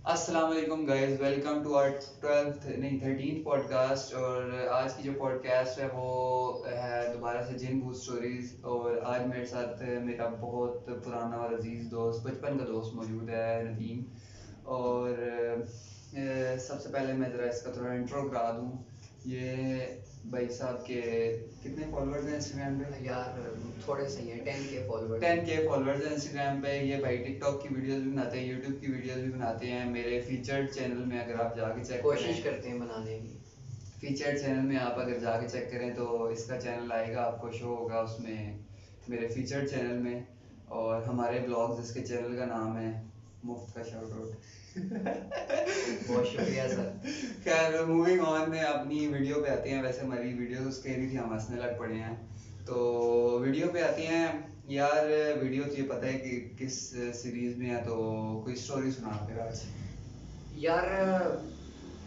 अस्सलाम वालेकुम guys, welcome to our 12th नहीं 13th पॉडकास्ट। और आज की जो पॉडकास्ट है वो है दोबारा से जिन भूत स्टोरीज। और आज मेरे साथ मेरा बहुत पुराना और अजीज़ दोस्त, बचपन का दोस्त मौजूद है, नदीम। और सबसे पहले मैं ज़रा इसका थोड़ा इंट्रो करा दूँ। ये भाई साहब के कितने फॉलोअर्स हैं इंस्टाग्राम पे? यार थोड़े सही है, 10K फॉलोवर्स। 10K फॉलोअर्स हैं इंस्टाग्राम पे। ये भाई टिकटॉक की वीडियोस भी बनाते हैं, यूट्यूब की वीडियोस भी बनाते हैं। मेरे फीचर्ड चैनल में अगर आप जाके चेक कोशिश करें, करते हैं बनाने की। फीचर्ड चैनल में आप अगर जाके चेक करें तो इसका चैनल आएगा, आपको शो होगा उसमें, मेरे फीचर्ड चैनल में। और हमारे ब्लॉग्स, इसके चैनल का नाम है मुफ्त का शाउट आउट। बहुत शुक्रिया सर। खैर मूविंग ऑन, अपनी वीडियो पे आते हैं। वैसे हमारी वीडियो उसके रही थी, हम हंसने लग पड़े हैं। तो वीडियो पे आती हैं यार। वीडियो तो ये पता है कि किस सीरीज में है, तो कोई स्टोरी सुना फिर आज। यार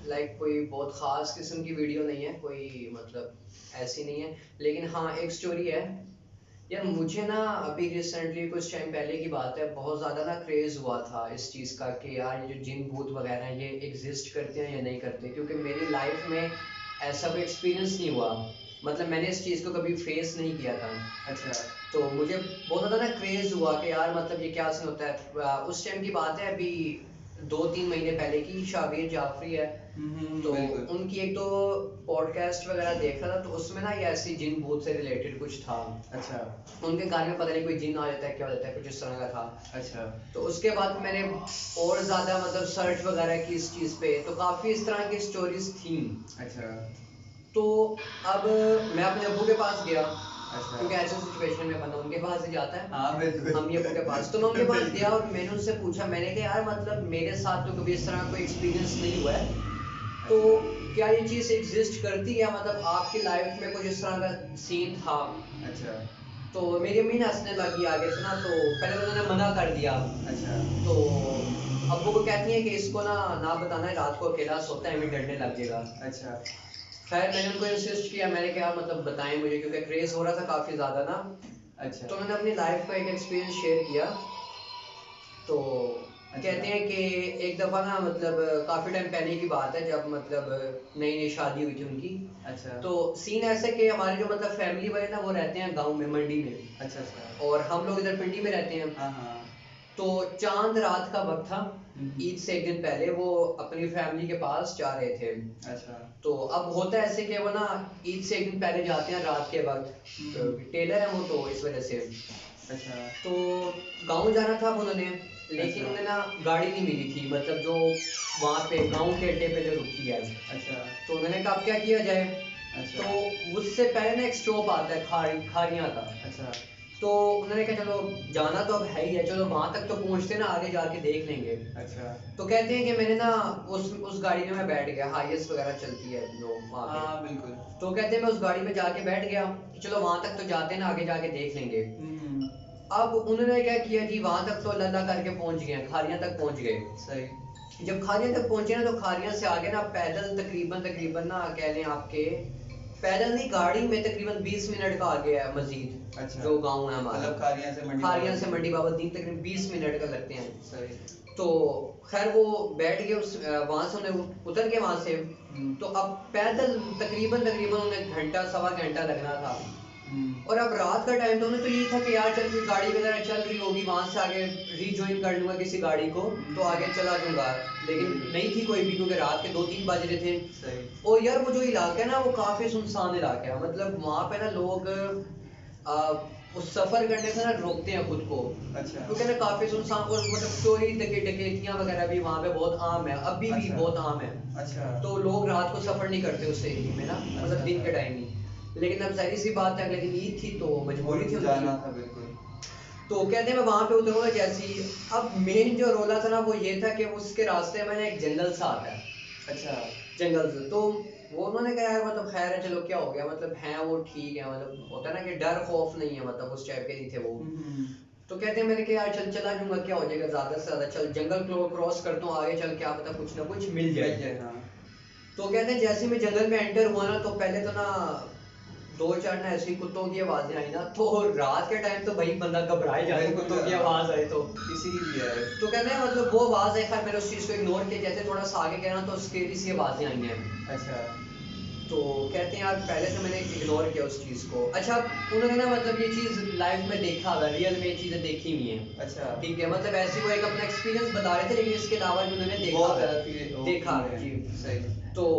लाइक कोई बहुत ख़ास किस्म की वीडियो नहीं है, कोई मतलब ऐसी नहीं है, लेकिन हाँ एक स्टोरी है। यार मुझे ना अभी रिसेंटली कुछ टाइम पहले की बात है, बहुत ज़्यादा ना क्रेज़ हुआ था इस चीज़ का कि यार ये जो जिन भूत वगैरह हैं ये एग्जिस्ट करते हैं या नहीं करते, क्योंकि मेरी लाइफ में ऐसा कोई एक्सपीरियंस नहीं हुआ। मतलब मैंने इस चीज़ को कभी फेस नहीं किया था। अच्छा। तो मुझे बहुत ज़्यादा ना क्रेज़ हुआ कि यार मतलब ये क्या सीन होता है। उस टाइम की बात है, अभी 2-3 महीने पहले की। शाबिर जाफरी है, तो बिल्कुल। उनकी एक तो पॉडकास्ट वगैरह देख रहा था, तो उसमें ना ये ऐसी जिन भूत से रिलेटेड कुछ था। अच्छा। उनके घर में पता नहीं कोई जिन आ जाता है, क्या हो जाता है, कुछ इस तरह का था। अच्छा। तो उसके बाद मैंने और ज़्यादा मतलब सर्च वगैरह की इस चीज़ पे, तो काफ़ी इस तरह की स्टोरीज थी। अच्छा। तो अब मैं अपने अब्बू के पास गया, अच्छा। क्योंकि ऐसे सिचुएशन में बंदा उनके पास ही जाता है। हाँ बिल्कुल। हम ये अब्बू के पास, तो मैं उनके पास गया और मैंने उनसे पूछा, मैंने कहा यार मतलब मेरे साथ तो कभी इस तरह कोई एक्सपीरियंस नहीं हुआ है, तो अच्छा। क्या ये चीज़ एग्जिस्ट करती है, मतलब आपकी लाइफ में कुछ इस तरह का सीन था। अच्छा। तो मेरी अम्मी ने हंसने लगी आगे से ना, तो पहले तो उन्होंने मना कर दिया। अच्छा। तो अब्बू को कहती है कि इसको ना ना बताना है, रात को अकेला सोता है, हमें डरने लग जाएगा। अच्छा। खैर मैंने उनको इंसिस्ट किया, मैंने कहा मतलब बताएं मुझे, क्योंकि क्रेज हो रहा था काफ़ी ज़्यादा ना। अच्छा। तो मैंने अपनी लाइफ का एक एक्सपीरियंस शेयर किया। तो अच्छा। कहते हैं कि एक दफ़ा ना मतलब काफ़ी टाइम पहले की बात है, जब मतलब नई नई शादी हुई थी उनकी। अच्छा। तो सीन ऐसे कि हमारे जो मतलब फैमिली वाले ना वो रहते हैं गांव में, मंडी में, अच्छा। अच्छा। और हम लोग इधर पिंडी में रहते हैं। हाँ हाँ। तो चांद रात का वक्त था, हम्म। ईद से एक दिन पहले वो अपनी फैमिली के पास जा रहे थे। अच्छा। तो अब होता है ऐसे कि वो ना ईद से एक दिन पहले जाते हैं रात के वक्त, तो हम्म। टेलर है वो, तो इस वजह से। अच्छा। तो गांव जाना था अब उन्होंने, लेकिन अच्छा। उन्हें ना गाड़ी नहीं मिली थी, मतलब जो वहाँ पे गांव के अड्डे पे जो रुकती है। अच्छा। तो उन्होंने कहा अब क्या किया जाए। अच्छा। तो उससे पहले ना एक स्टॉप आता है खारियाँ का। अच्छा। तो उन्होंने कहा चलो जाना तो अब है ही है, चलो वहां तक तो पहुंचते ना, आगे जाके देख लेंगे। अच्छा। तो कहते हैं कि मैंने ना उस गाड़ी में मैं बैठ गया, हाईएस्ट वगैरह चलती है जो वहाँ पे। हाँ बिल्कुल। तो कहते हैं मैं उस गाड़ी में जाके बैठ गया कि चलो वहां तक तो जाते हैं ना, आगे जाके देख लेंगे। हम्म। अब उन्होंने क्या किया जी, वहां तक तो अल्लाह करके पहुंच गए, खारियां तक पहुंच गए। सही। जब खारियां तक पहुंचे ना, तो खारियां से आगे ना पैदल तकरीबन तकरीबन ना कह लें आपके, पैदल नहीं गाड़ी में तकरीबन 20 मिनट का आगे है मस्जिद, अच्छा। जो गांव है हमारा। मतलब खारियां से मंडी खारियां बाबा से जी। मंडी बाबा दीन तकरीबन 20 मिनट का लगते हैं। सही। तो खैर वो बैठ गए उस वहां से उन्हें उतर के वहां से। तो अब पैदल तकरीबन तकरीबन उन्हें घंटा सवा घंटा लगना था। हम्म। और अब रात का टाइम था, उन्हें तो यही था कि यार चल कोई गाड़ी वगैरह चल रही होगी, वहां से आगे रीजॉइन कर लूंगा किसी गाड़ी को, तो आगे चला जाऊंगा। लेकिन नहीं थी कोई भी, क्योंकि रात के 2-3 बज रहे थे। सही। और यार वो जो इलाका है ना वो काफी सुनसान इलाका है, मतलब वहां पे ना लोग उस सफर करने से ना रोकते हैं खुद को, अच्छा। क्योंकि ना काफी सुनसान, और मतलब चोरी डकैतियां वगैरह भी वहां पे बहुत आम है, अभी भी अच्छा। बहुत आम है। अच्छा। तो लोग रात को सफर नहीं करते उस एरिया में ना, मतलब दिन के टाइम ही। लेकिन अब जाहिर सी बात है, लेकिन ईद थी तो मजबूरी थी और उनकी। जाना था बिल्कुल। तो कहते हैं मैं वहां पे उतरूंगा जैसे ही। अब मेन जो रोला था ना वो ये था कि उसके रास्ते में ना एक जंगल सा आता है, अच्छा। जंगल से। तो वो उन्होंने कहा यार मतलब खैर है, चलो क्या हो गया, मतलब है वो ठीक है, मतलब होता है ना कि डर खौफ नहीं है, मतलब उस टाइप के नहीं थे वो। हम्म। तो कहते हैं मैंने कहा यार चल चला जाऊंगा, क्या हो जाएगा, ज्यादा से ज्यादा चल जंगल क्रॉस करता हूँ, आगे चल क्या पता कुछ ना कुछ मिल मिल जाए। जाए, हाँ। तो कहते हैं जैसे मैं जंगल में एंटर हुआ ना, तो पहले तो ना 2-4 ना ऐसी कुत्तों की आवाजें आई ना, तो रात के टाइम तो भाई बंदा घबराए जाए बिल्कुल, कुत्तों की आवाज आए तो। किसी की भी है। तो कहते हैं मतलब वो आवाज है, खैर मैंने उस चीज को इग्नोर किया, जैसे थोड़ा सा आगे गया ना तो स्केरी सी आवाजें आई हैं। अच्छा। तो कहते हैं यार पहले तो मैंने इग्नोर किया उस चीज को। अच्छा, उन्होंने ना मतलब ये चीज लाइफ में देखा हुआ, रियल में ये चीजें देखी हुई हैं। अच्छा। ठीक है, मतलब ऐसी वो एक अपना एक्सपीरियंस बता रहे थे, लेकिन इसके अलावा भी उन्होंने देखा बहुत हुआ ज्यादा है, देखा है जी। सही। तो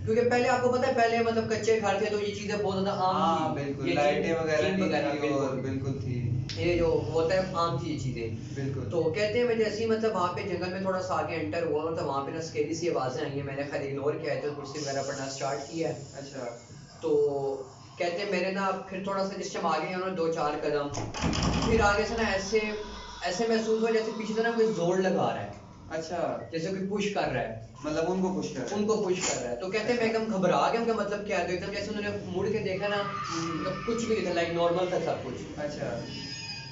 क्योंकि पहले आपको पता है, पहले मतलब कच्चे घर थे तो ये चीजें बहुत ज्यादा आम हाँ थी, बिल्कुल, ये लाइटें जिन वगैरह जिन नहीं वगैरह थी और बिल्कुल, बिल्कुल थी। ये जो होता है आम थी ये चीजें। बिल्कुल। तो कहते हैं मैं जैसे ही मतलब वहाँ पे जंगल में थोड़ा सा आगे एंटर हुआ तो वहाँ पे ना स्केरी सी आवाजें आई हैं, मैंने खैर इग्नोर किया है, तो कुर्सी वगैरह पढ़ना स्टार्ट किया है। अच्छा। तो कहते हैं मेरे ना फिर थोड़ा सा जिस टाइम आगे गया ना 2-4 कदम, फिर आगे से ना ऐसे ऐसे महसूस हुआ जैसे पीछे से ना कोई जोर लगा रहा है, अच्छा, जैसे कोई पुश कर रहा है, मतलब उनको पुश कर रहा है। उनको पुश कर रहा है। तो कहते हैं मैं एकदम घबरा गया, उनका मतलब क्या है, तो एकदम जैसे उन्होंने मुड़ के देखा ना, मतलब कुछ भी नहीं था, लाइक नॉर्मल था सब कुछ। अच्छा।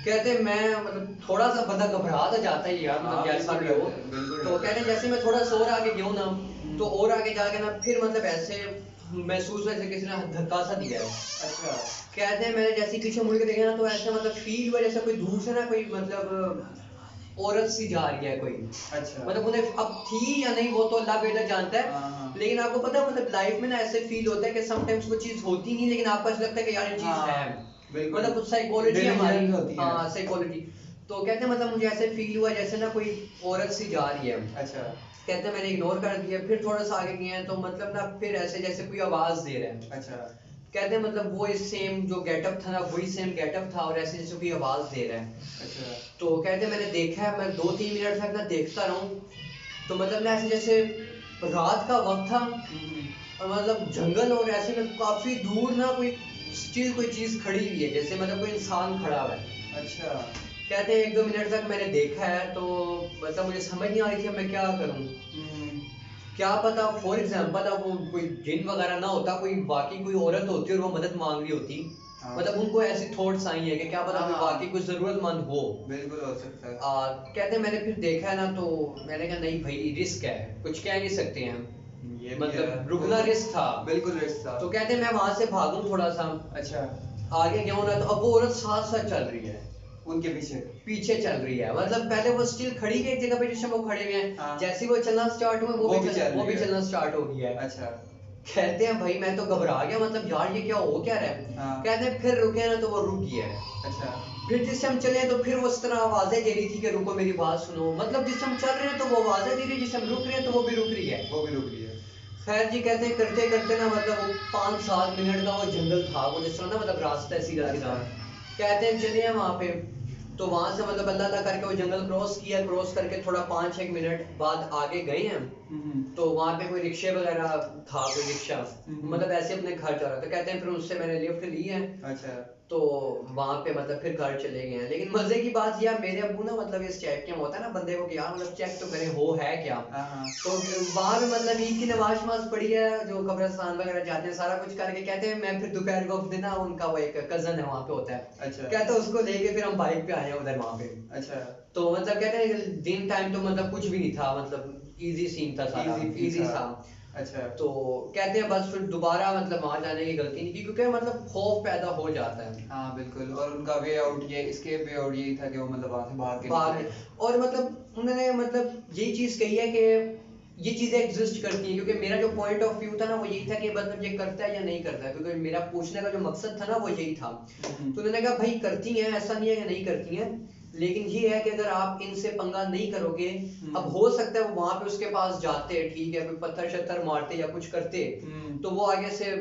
कहते हैं मैं मतलब थोड़ा सा बंदा घबरा तो जाता ही यार, हाँ, मतलब जैसा भी बिल्कुल हो। डरता है, बिल्कुल तो डरता कहते है। हैं जैसे मैं थोड़ा सा और आगे गया हूं ना, तो और आगे जाके ना फिर मतलब ऐसे महसूस हुआ जैसे किसी ने धक्का सा दिया है। अच्छा। कहते हैं मैंने जैसे ही पीछे मुड़ के देखा ना, तो ऐसे मतलब फील हुआ जैसे कोई दूर से ना कोई मतलब औरत सी जा रही है कोई, अच्छा। मतलब उन्हें अब थी या नहीं वो तो अल्लाह बेहतर जानता है। हाँ, हाँ। लेकिन आपको पता है मतलब लाइफ में ना ऐसे फील होता है कि समटाइम्स वो चीज होती नहीं, लेकिन आपको ऐसा लगता है कि यार ये चीज हाँ, है, बिल्कुल। मतलब साइकोलॉजी दिल है में हमारी। जलन होती है। हाँ साइकोलॉजी। तो कहते हैं मतलब मुझे ऐसे फील हुआ जैसे ना कोई औरत सी जा रही है। अच्छा। कहते हैं मैंने इग्नोर कर दिया, फिर थोड़ा सा आगे गए हैं तो मतलब ना फिर ऐसे जैसे कोई आवाज दे रहा है। अच्छा। कहते हैं मतलब वो सेम जो गेटअप था ना वही सेम गेटअप था, और ऐसे जैसे कोई आवाज दे रहा है। अच्छा। तो कहते हैं मैंने देखा है, मैं 2-3 मिनट तक ना देखता रहूं, तो मतलब ना ऐसे जैसे रात का वक्त था, और मतलब जंगल, और ऐसे में काफी दूर ना कोई स्टिल कोई चीज खड़ी हुई है, जैसे मतलब कोई इंसान खड़ा हुआ है। अच्छा। कहते हैं 1-2 मिनट तक मैंने देखा है, तो मतलब मुझे समझ नहीं आ रही थी अब मैं क्या करूं। क्या पता फॉर एग्जाम्पल अब वो कोई जिन वगैरह ना होता, कोई बाकी कोई औरत होती और वो मदद मांग रही होती। हाँ। मतलब उनको ऐसी थॉट्स आई है कि क्या पता कोई हाँ, बाकी कोई जरूरतमंद हो। बिल्कुल हो सकता है। कहते हैं मैंने फिर देखा है ना, तो मैंने कहा नहीं भाई रिस्क है, कुछ कह नहीं सकते हैं, ये भी मतलब है। रुकना रिस्क था। बिल्कुल रिस्क था। तो कहते हैं मैं वहां से भागूं थोड़ा सा, अच्छा। आगे गया हूं ना, तो अब वो औरत साथ साथ चल रही है, उनके पीछे। पीछे चल रही है। मतलब पहले वो स्टिल खड़ी है एक जगह पे जिस समय वो खड़े हुए हैं, हाँ। जैसे ही वो चलना स्टार्ट हुए वो वो भी भी चल वो रही भी है। चलना स्टार्ट हो गया है। अच्छा। कहते हैं भाई मैं तो घबरा गया, मतलब यार ये क्या हो क्या रहा है। हाँ। कहते हैं फिर रुके ना तो वो रुक गया है। अच्छा। फिर जिस हम चले तो फिर वो उस तरह आवाजें दे रही थी कि रुको मेरी बात सुनो, मतलब जिस हम चल रहे हैं तो वो आवाजें दे रही है, जिस हम रुक रहे हैं तो वो भी रुक रही है। वो भी रुक रही है। खैर जी, कहते हैं करते करते ना मतलब वो 5-7 मिनट का वो जंगल था, वो जिस तरह ना मतलब रास्ता है सीधा सीधा। अच्छा। कहते हैं चले हैं वहां पे, तो वहां से मतलब अल्लाह अल्लाह करके वो जंगल क्रॉस किया, क्रॉस करके थोड़ा 5-6 मिनट बाद आगे गए हैं। तो वहां पे कोई रिक्शे वगैरह था, कोई रिक्शा, मतलब ऐसे अपने घर जा रहा था। कहते हैं फिर उससे मैंने लिफ्ट ली है, अच्छा। तो वहां पे मतलब फिर घर चले गए हैं। लेकिन मजे की बात यार, मेरे अब्बू ना मतलब इस चेक क्या होता है ना बंदे को कि यार मतलब चेक तो करें हो है क्या। हाँ, हाँ। तो वहां पे मतलब ईद की नमाज शमाज पढ़ी है, जो कब्रिस्तान वगैरह जाते हैं सारा कुछ करके, कहते हैं मैं फिर दोपहर को अपने ना उनका वो एक कजन है वहां पे होता है, अच्छा। कहते हैं उसको लेके फिर हम बाइक पे आए हैं उधर वहां पे। अच्छा। तो मतलब कहते हैं दिन टाइम तो मतलब कुछ भी नहीं था, मतलब इजी सीन था सारा, इजी था। अच्छा। तो कहते हैं बस फिर दोबारा मतलब वहां जाने की गलती नहीं की, क्योंकि मतलब खौफ पैदा हो जाता है। हाँ बिल्कुल, और उनका वे आउट ये इसके वे आउट यही था कि वो मतलब वहां से भाग के भाग निकले। और मतलब उन्होंने मतलब यही चीज कही है कि ये चीजें एग्जिस्ट करती हैं, क्योंकि मेरा जो पॉइंट ऑफ व्यू था ना वो यही था कि मतलब ये करता है या नहीं करता है, क्योंकि मेरा पूछने का जो मकसद था ना वो यही था। तो उन्होंने कहा भाई करती हैं, ऐसा नहीं है कि नहीं करती हैं, लेकिन ये है कि अगर आप इनसे पंगा नहीं करोगे, अब हो सकता है वो वहां पे उसके पास जाते, ठीक है, कोई पत्थर शत्थर मारते या कुछ करते, तो वो आगे से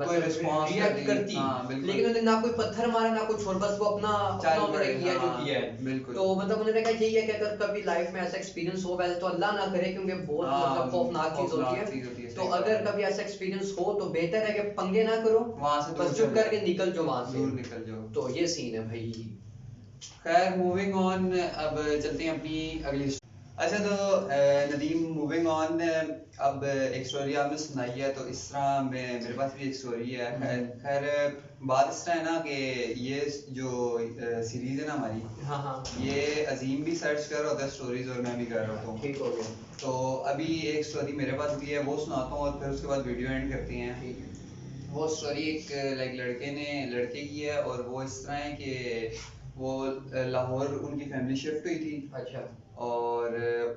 कोई response रिएक्ट करती। हाँ, बिल्कुल। लेकिन उन्होंने ना कोई पत्थर मारा ना कुछ, और बस वो अपना चाल उन्होंने पड़े, किया जो हाँ, किया है। बिल्कुल। तो मतलब उन्होंने कहा यही है कि अगर कभी लाइफ में ऐसा एक्सपीरियंस हो, वैसे तो अल्लाह ना करे क्योंकि बहुत हाँ, मतलब खौफनाक चीज होती खौफनाक चीज होती है। है, तो सही अगर बात है। कभी ऐसा एक्सपीरियंस हो तो बेहतर है कि पंगे ना करो, वहां से दूर बस चुप चले करके जाओ। निकल जाओ वहां से, दूर निकल जाओ। तो ये सीन है भाई। खैर मूविंग ऑन, अब चलते हैं अपनी अगली। अच्छा तो नदीम, मूविंग ऑन, अब एक स्टोरी आपने सुनाई है, तो इस तरह मेरे पास भी एक स्टोरी है। खैर बात इस तरह है ना कि ये जो सीरीज है ना हमारी, हाँ हाँ ये अजीम भी सर्च कर रहा होता है स्टोरीज और मैं भी कर रहा होता हूँ। ठीक हो गया। तो अभी एक स्टोरी मेरे पास भी है, वो सुनाता हूँ और फिर उसके बाद वीडियो एंड करते हैं। ठीक है। वो स्टोरी एक लाइक लड़के की है, और वो इस तरह है कि वो लाहौर उनकी फैमिली शिफ्ट हुई थी। अच्छा। और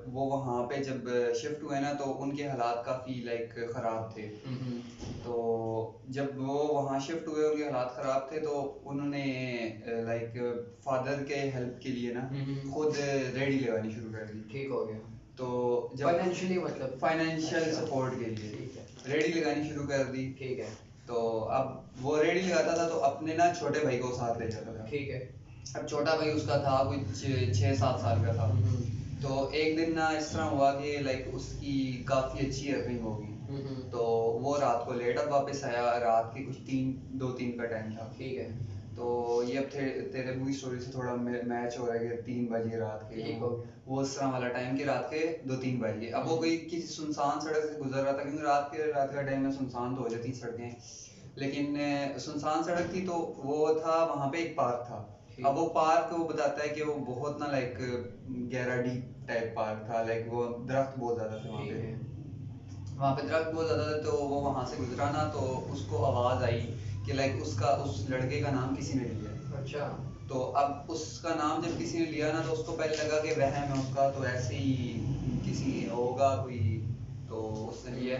वो वहाँ पे जब शिफ्ट हुए ना तो उनके हालात काफ़ी लाइक ख़राब थे। तो जब वो वहाँ शिफ्ट हुए उनके हालात ख़राब थे, तो उन्होंने लाइक फादर के हेल्प के लिए ना खुद रेडी लगानी शुरू कर दी। ठीक हो गया। तो जब फाइनेंशियली मतलब? फाइनेंशियल अच्छा। सपोर्ट के लिए ठीक है। रेडी लगानी शुरू कर दी। ठीक है। तो अब वो रेडी लगाता था तो अपने ना छोटे भाई को साथ ले जाता था। ठीक है। अब छोटा भाई उसका था कुछ 6-7 साल का था। तो एक दिन ना इस तरह हुआ कि लाइक उसकी काफ़ी अच्छी अर्निंग होगी। तो वो रात को लेट अब वापस आया, रात के कुछ 2-3 का टाइम था। ठीक है। तो ये अब तेरे मूवी स्टोरी से थोड़ा मैच हो रहा है कि 3 बजे रात के। ठीक हो गया। वो उस तरह वाला टाइम कि रात के 2-3 बजे अब वो कोई किसी सुनसान सड़क से गुजर रहा था, क्योंकि रात का टाइम में सुनसान तो हो जाती सड़कें, लेकिन सुनसान सड़क थी। तो वो था वहाँ पे एक पार्क था। अब वो पार्क वो बताता है कि वो बहुत ना लाइक गहरा डीप टाइप पार्क था, लाइक वो दरख्त बहुत ज़्यादा थे वहाँ पे। वहाँ पे दरख्त बहुत ज़्यादा थे, तो वो वहाँ से गुजरा ना तो उसको आवाज़ आई कि लाइक उस लड़के का नाम किसी ने लिया। अच्छा। तो अब उसका नाम जब किसी ने लिया ना तो उसको पहले लगा कि वहम है उसका, तो ऐसे ही किसी होगा कोई, तो उसने लिया।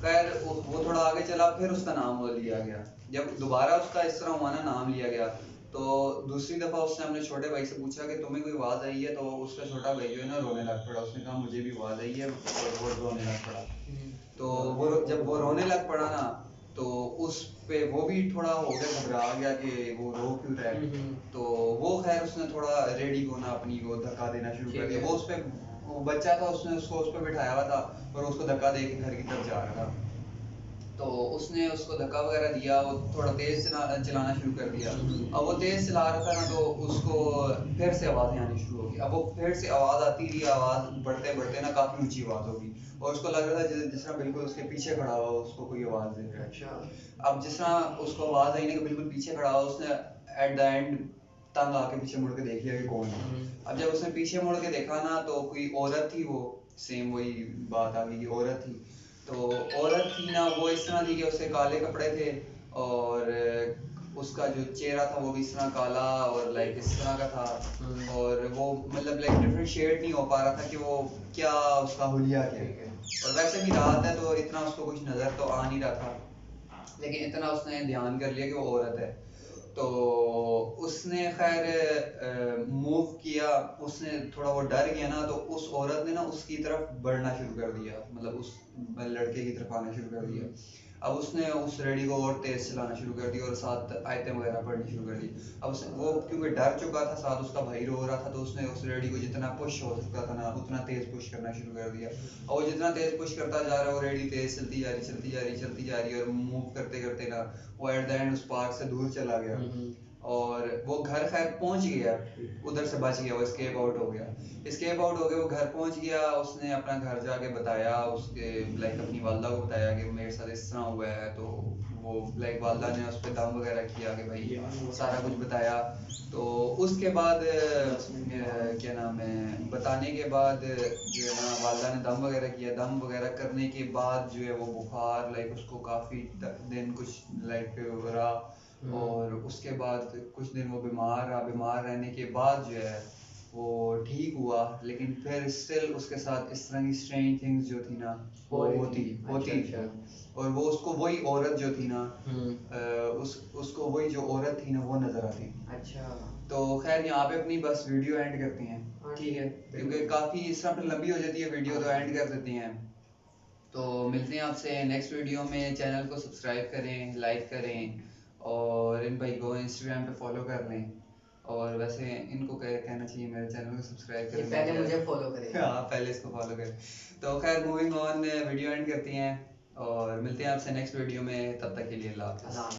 खैर वो थोड़ा आगे चला, फिर उसका नाम वो लिया गया। जब दोबारा उसका इस तरह हुआ ना, नाम लिया गया, तो दूसरी दफ़ा उसने अपने छोटे भाई से पूछा कि तुम्हें कोई आवाज़ आई है? तो उसका छोटा भाई जो है ना रोने लग पड़ा। उसने कहा मुझे भी आवाज़ आई है, और वो रोने लग पड़ा। तो जब वो रोने लग पड़ा ना तो उस पे वो भी थोड़ा हो गया, घबरा गया कि वो रो क्यों रहा है। तो वो खैर उसने थोड़ा रेडी को ना अपनी को धक्का देना शुरू कर दिया। वो उस पे वो बच्चा था, उसने उसको उस पे बिठाया हुआ था और उसको धक्का दे के घर की तरफ जा रहा था। तो उसने उसको धक्का वगैरह दिया, वो थोड़ा तेज चलाना शुरू कर दिया। अब वो तेज चला रहा था ना तो उसको फिर से आवाज़ें आनी शुरू हो गई। अब वो फिर से आवाज़ आती रही, आवाज़ बढ़ते बढ़ते ना काफ़ी ऊंची आवाज़ होगी, और उसको लग रहा था जिस तरह बिल्कुल उसके पीछे खड़ा हुआ उसको कोई आवाज़ दे रहा है। अच्छा। अब जिस तरह उसको आवाज़ आई ना कि बिल्कुल पीछे खड़ा हुआ, उसने एट द एंड तंग आके पीछे मुड़ के देख लिया कि कौन है। अब जब उसने पीछे मुड़ के देखा ना तो कोई औरत थी। वो सेम वही बात आ गई कि औरत थी। तो औरत थी ना, वो इस तरह थी कि उसके काले कपड़े थे, और उसका जो चेहरा था वो भी इस तरह काला और लाइक इस तरह का था। और वो मतलब लाइक डिफरेंट शेड नहीं हो पा रहा था कि वो क्या उसका हुलिया क्या है। और वैसे भी रात है तो इतना उसको कुछ नज़र तो आ नहीं रहा था, लेकिन इतना उसने ध्यान कर लिया कि वो औरत है। तो उसने खैर मूव किया, उसने थोड़ा वो डर गया ना, तो उस औरत ने ना उसकी तरफ बढ़ना शुरू कर दिया, मतलब उस लड़के की तरफ आना शुरू कर दिया। अब उसने उस रेडी को और तेज चलाना शुरू कर दिया और साथ आयतें वगैरह पढ़नी शुरू कर दी। अब वो क्योंकि डर चुका था, साथ उसका भाई रो रहा था, तो उसने उस रेडी को जितना पुश हो सकता था ना उतना तेज पुश करना शुरू कर दिया। और वो जितना तेज पुश करता जा रहा है वो रेडी तेज चलती जा रही चलती जा रही चलती जा रही, और मूव करते करते ना वो एट द एंड उस पार्क से दूर चला गया। और वो घर खैर पहुंच गया, उधर से बच गया, वो एस्केप आउट हो गया। एस्केप आउट हो गया, वो घर पहुंच गया। उसने अपना घर जाके बताया उसके लाइक अपनी वालदा को बताया कि मेरे साथ इस तरह हुआ है। तो वो लाइक वालदा ने उस पर दम वगैरह किया कि भाई सारा कुछ बताया। तो उसके बाद क्या नाम है, बताने के बाद जो है ना वालदा ने दम वगैरह किया। दम वगैरह करने के बाद जो है वो बुखार लाइक उसको काफ़ी दिन कुछ लाइक रहा, और उसके बाद कुछ दिन वो बीमार रहा। बीमार रहने के बाद जो है वो ठीक हुआ, लेकिन फिर स्टिल उसके साथ इस तरह की स्ट्रेंज थिंग्स जो थी ना वो होती थी। और वो उसको वही औरत जो थी ना उसको वही जो औरत थी ना वो नजर आती थी। अच्छा। तो खैर यहाँ पे अपनी बस वीडियो एंड करते हैं, ठीक है, क्योंकि काफ़ी इस तरह पे लंबी हो जाती है वीडियो, तो एंड कर देते हैं। तो मिलते हैं आपसे नेक्स्ट वीडियो में। चैनल को सब्सक्राइब करें, लाइक करें, और इन भाई को इंस्टाग्राम पे फॉलो कर लें। और वैसे इनको कहना चाहिए मेरे चैनल को सब्सक्राइब करें, पहले मुझे फॉलो करें। हाँ पहले इसको फॉलो करें। तो खैर मूविंग ऑन, वीडियो एंड करते हैं और मिलते हैं आपसे नेक्स्ट वीडियो में। तब तक के लिए अल्लाह हाफ़िज़।